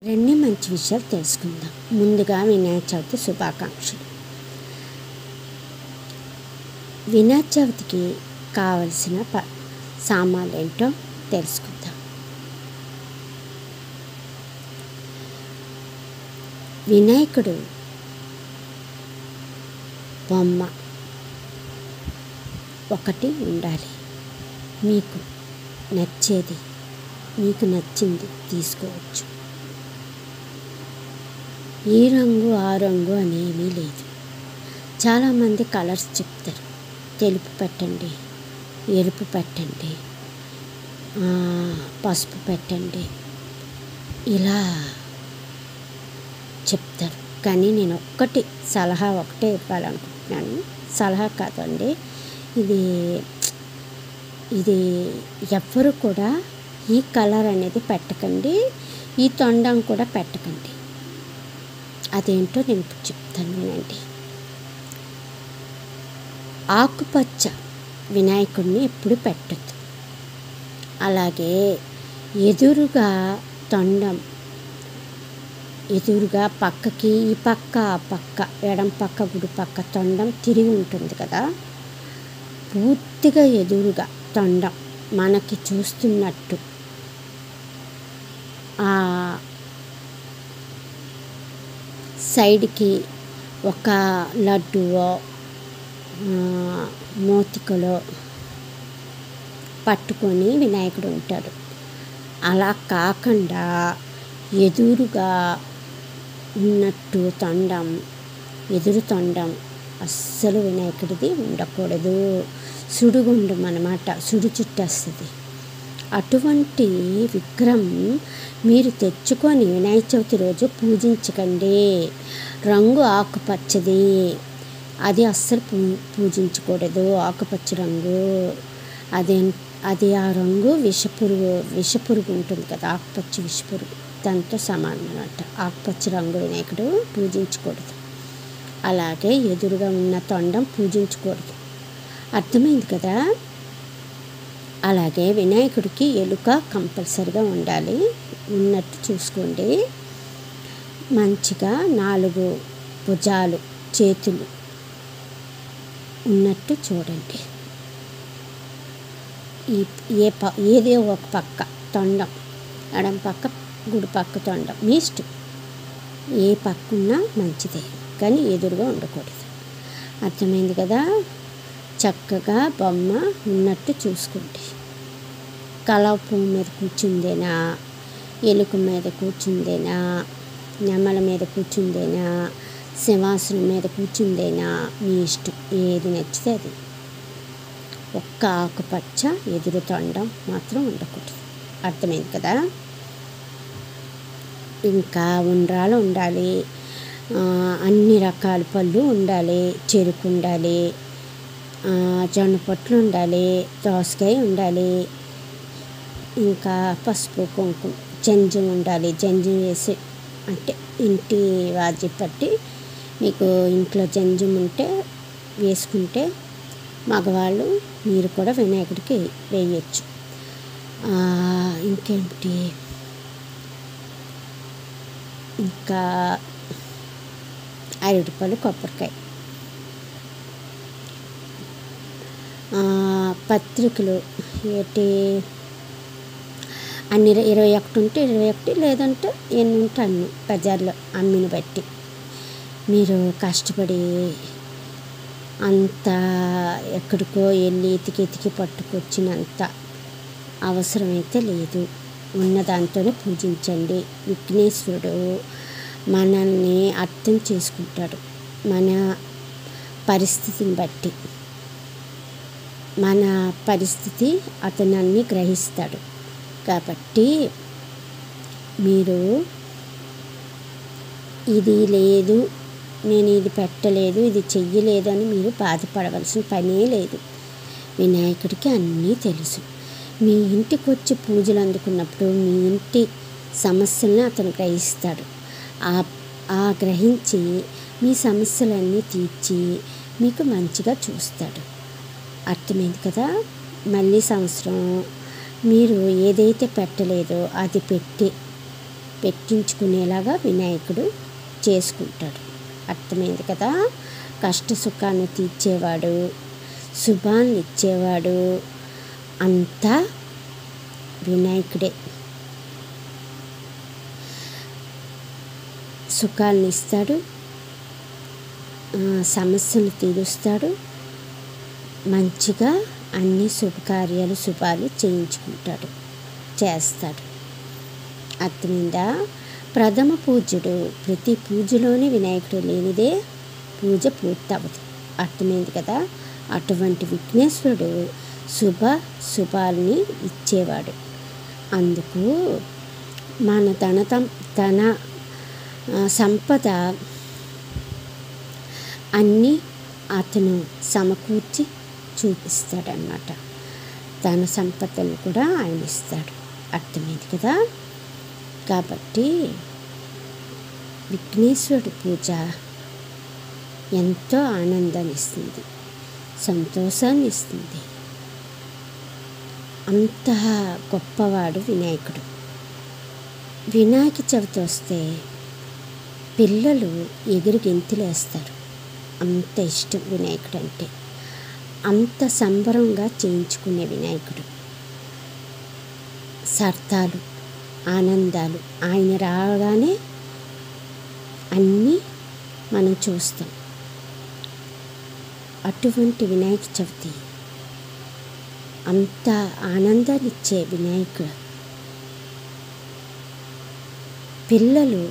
రెండు మంచి విషయాలు తెలుసుకుందాం. ముందుగా వినాయక చవితి శుభాకాంక్షలు. వినాయక చవితికి కావలసిన సామాన్లు ఏంటో తెలుసుకుందాం. వినాయకుడు బొమ్మ ఒకటి ఉండాలి. మీకు నచ్చేది, మీకు నచ్చింది తీసుకోవచ్చు. ఈ రంగు ఆ రంగు అనేమీ లేదు. చాలామంది కలర్స్ చెప్తారు. తెలుపు పెట్టండి, ఎరుపు పెట్టండి, పసుపు పెట్టండి, ఇలా చెప్తారు. కానీ నేను సలహా ఒకటే ఇవ్వాలనుకుంటున్నాను. సలహా కాదండి, ఇది ఎవ్వరు కూడా ఈ కలర్ అనేది పెట్టకండి, ఈ తొండం కూడా పెట్టకండి. అదేంటో నేను ఇప్పుడు చెప్తాను, వినండి. ఆకుపచ్చ వినాయకుడిని ఎప్పుడు పెట్టద్దు. అలాగే ఎదురుగా తొండం, ఎదురుగా పక్కకి, ఈ పక్క ఆ పక్క, ఎడం పక్క గుడి పక్క తొండం తిరిగి ఉంటుంది కదా, పూర్తిగా ఎదురుగా తొండం మనకి చూస్తున్నట్టు సైడ్కి ఒక లడ్డువో మోతికలో పట్టుకొని వినాయకుడు ఉంటాడు. అలా కాకుండా ఎదురుగా ఉన్నట్టు తొండం, ఎదురు తొండం అస్సలు వినాయకుడిది ఉండకూడదు. సుడిగుండం అన్నమాట, సుడి చుట్టేస్తుంది. అటువంటి విగ్రహం మీరు తెచ్చుకొని వినాయక చవితి రోజు పూజించకండి. రంగు ఆకుపచ్చది, అది అస్సలు పూజించకూడదు. ఆకుపచ్చ రంగు అది ఆ రంగు విషపురుగు ఉంటుంది కదా, ఆకుపచ్చ విషపురుగు, దాంతో సమానం అన్నమాట. ఆకుపచ్చ రంగు వినాయకుడు పూజించకూడదు. అలాగే ఎదురుగా ఉన్న తొండం పూజించకూడదు. అర్థమైంది కదా. అలాగే వినాయకుడికి ఎలుక కంపల్సరిగా ఉండాలి, ఉన్నట్టు చూసుకోండి. మంచిగా 4 భుజాలు, చేతులు ఉన్నట్టు చూడండి. ఏదో ఒక పక్క తొండం, ఎడం పక్క గుడి పక్క తొండం, మీ ఇష్టం. ఏ పక్క ఉన్నా మంచిదే, కానీ ఎదురుగా ఉండకూడదు. అర్థమైంది కదా. చక్కగా బొమ్మ ఉన్నట్టు చూసుకోండి. కలవ పువ్వు మీద కూర్చుందేనా, ఎలుక మీద కూర్చుందేనా, నెమల మీద కూర్చుందేనా, సింహాసనం మీద కూర్చుందేనా, మీ ఇష్టం. ఏది నచ్చితే అది. ఒక్క ఆకుపచ్చ ఎదురు తొండం మాత్రం ఉండకూడదు. అర్థమైంది కదా. ఇంకా ఉండ్రాలు ఉండాలి, అన్ని రకాల పళ్ళు ఉండాలి, చెరుకు ఉండాలి, జొన్న పొట్లు ఉండాలి, దోసకాయ ఉండాలి, ఇంకా పసుపు కుంకుమ, జంజం ఉండాలి. జంజం వేసి, అంటే ఇంటి వాజి పట్టి మీకు ఇంట్లో జంజం ఉంటే వేసుకుంటే మగవాళ్ళు మీరు కూడా వినాయకుడికి వేయచ్చు. ఇంకేంటి, ఇంకా అరటిపళ్ళు, కొబ్బరికాయ, పత్రికలు అన్ని 21 ఉంటే 21, లేదంటే ఎన్ని ఉంటే అన్ని బజార్లో అమ్మిని బట్టి. మీరు కష్టపడి అంత ఎక్కడికో వెళ్ళి ఎతికి పట్టుకొచ్చినంత అవసరమైతే లేదు. ఉన్న దాంతోనే పూజించండి. విఘ్నేశ్వరుడు మనల్ని అర్థం చేసుకుంటాడు. మన పరిస్థితిని బట్టి, మన పరిస్థితి అతను అన్ని గ్రహిస్తాడు. కాబట్టి మీరు ఇది లేదు, నేను ఇది పెట్టలేదు, ఇది చెయ్యలేదు అని మీరు బాధపడవలసిన పనే లేదు. వినాయకుడికి అన్నీ తెలుసు. మీ ఇంటికి వచ్చి పూజలు అందుకున్నప్పుడు మీ ఇంటి సమస్యలను అతను గ్రహిస్తాడు. ఆ గ్రహించి మీ సమస్యలన్నీ తీర్చి మీకు మంచిగా చూస్తాడు. అర్థమైంది కదా. మళ్ళీ సంవత్సరం మీరు ఏదైతే పెట్టలేదో అది పెట్టించుకునేలాగా వినాయకుడు చేసుకుంటాడు. అర్థమైంది కదా. కష్ట సుఖాన్ని తీర్చేవాడు, శుభాన్ని ఇచ్చేవాడు అంతా వినాయకుడే. సుఖాన్ని ఇస్తాడు, సమస్యలు తీరుస్తాడు, మంచిగా అన్ని శుభకార్యాలు శుభాలు చేస్తాడు. అర్థమైందా. ప్రథమ పూజ్యుడు. ప్రతి పూజలోనే వినాయకుడు లేనిదే పూజ పూర్తవదు. అర్థమైంది కదా. అటువంటి విఘ్నేశ్వరుడు శుభాల్ని ఇచ్చేవాడు. అందుకు మన ధన సంపద అన్నీ అతను సమకూర్చి చూపిస్తాడన్నమాట. ధన సంపదలు కూడా ఆయన ఇస్తాడు. అర్థమైంది కదా. కాబట్టి విఘ్నేశ్వరుడి పూజ ఎంతో ఆనందాన్ని ఇస్తుంది, సంతోషాన్ని ఇస్తుంది. అంత గొప్పవాడు వినాయకుడు. వినాయక చవితి వస్తే పిల్లలు ఎగురు గెంతులేస్తారు. అంత ఇష్టం వినాయకుడు అంటే. అంత సంబరంగా చేయించుకునే వినాయకుడు. సర్దాలు, ఆనందాలు ఆయన రాగానే అన్నీ మనం చూస్తాం. అటువంటి వినాయక చవితి అంత ఆనందాన్ని ఇచ్చే వినాయకుడు. పిల్లలు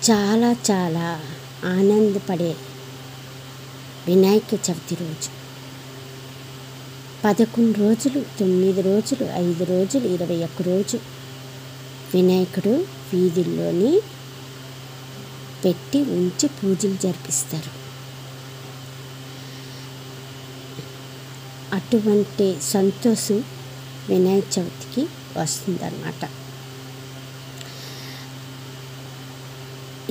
చాలా చాలా ఆనందపడే వినాయక చవితి రోజు 11 రోజులు, 9 రోజులు, 5 రోజులు, 21 రోజు వినాయకుడు వీధుల్లోని పెట్టి ఉంచి పూజలు జరిపిస్తారు. అటువంటి సంతోషం వినాయక చవితికి వస్తుందన్నమాట.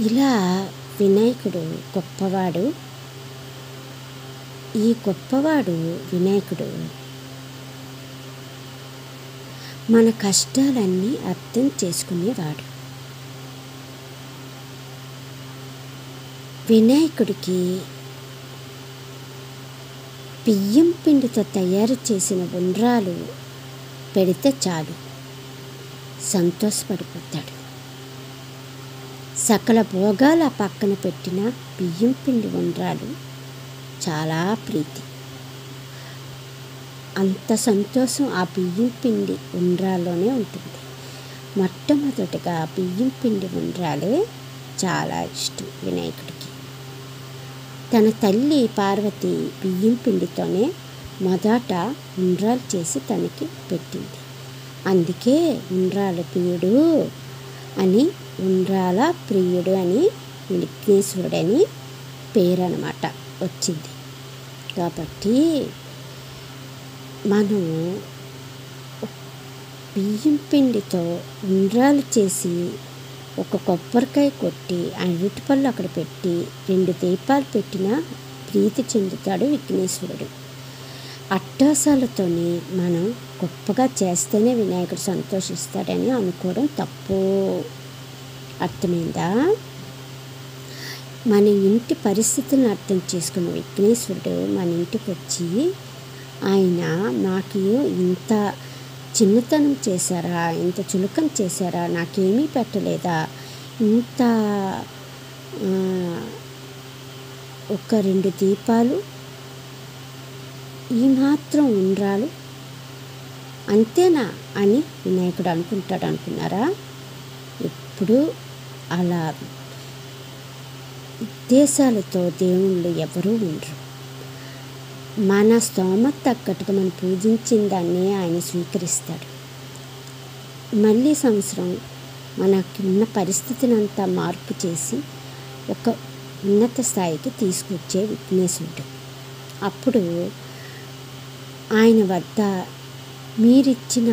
ఇలా వినాయకుడు గొప్పవాడు. ఈ గొప్పవాడు వినాయకుడు మన కష్టాలన్నీ అర్థం చేసుకునేవాడు. వినాయకుడికి బియ్యం పిండితో తయారు చేసిన ఉండ్రాలు పెడితే చాలు, సంతోషపడిపోతాడు. సకల భోగాల పక్కన పెట్టిన బియ్యం పిండి ఉండ్రాలు చాలా ప్రీతి. అంత సంతోషం ఆ బియ్యం పిండి ఉండ్రాల్లోనే ఉంటుంది. మొట్టమొదటిగా బియ్యం పిండి ఉండ్రాలే చాలా ఇష్టం వినాయకుడికి. తన తల్లి పార్వతి బియ్యం పిండితోనే మొదట ఉండ్రాలు చేసి తనకి పెట్టింది. అందుకే ఉండ్రాల ప్రియుడు అని, ఉండ్రాల ప్రియుడు అని విఘ్నేశ్వరుడని పేరు అన్నమాట వచ్చింది. కాబట్టి మనం బియ్యం పిండితో ఉండ్రాలు చేసి ఒక కొబ్బరికాయ కొట్టి అరటిపళ్ళు అక్కడ పెట్టి 2 దీపాలు పెట్టినా ప్రీతి చెందుతాడు విఘ్నేశ్వరుడు. అట్టాసాలతోని మనం గొప్పగా చేస్తేనే వినాయకుడు సంతోషిస్తాడని అనుకోవడం తప్పు. అర్థమైందా. మన ఇంటి పరిస్థితులను అర్థం చేసుకున్న విఘ్నేశ్వరుడు మన ఇంటికి వచ్చి ఆయన నాకు ఇంత చిన్నతనం చేశారా, ఇంత చులకం చేశారా, నాకేమీ పెట్టలేదా, ఇంత ఒక 2 దీపాలు, ఈ మాత్రం ఉండ్రాలు అంతేనా అని వినాయకుడు అనుకుంటాడు అనుకున్నారా. ఎప్పుడు అలా ఉద్దేశాలతో దేవుళ్ళు ఎవరూ ఉండరు. మన స్తోమత తగ్గట్టుగా మనం పూజించిన దాన్ని ఆయన స్వీకరిస్తాడు. మళ్ళీ సంవత్సరం మనకున్న పరిస్థితిని అంతా మార్పు చేసి ఒక ఉన్నత స్థాయికి తీసుకొచ్చే విఘ్నేశ్వరుడు. అప్పుడు ఆయన వద్ద మీరిచ్చిన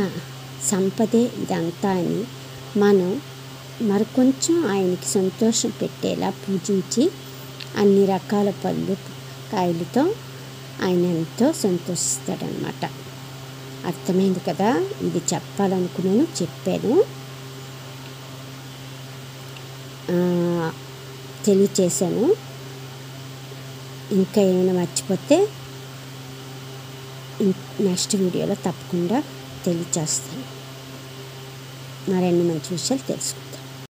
సంపదే ఇదంతా అని మనం మరికొంచెం ఆయనకి సంతోషం పెట్టేలా పూజించి అన్ని రకాల పళ్ళు కాయలతో ఆయన ఎంతో సంతోషిస్తాడనమాట. అర్థమైంది కదా, ఇది చెప్పాలనుకున్నాను, చెప్పాను. తెలియచేశాను. ఇంకా ఏమైనా మర్చిపోతే నెక్స్ట్ వీడియోలో తప్పకుండా తెలియచేస్తాను. మరిన్ని మంచి విషయాలు తెలుసుకుంటాను.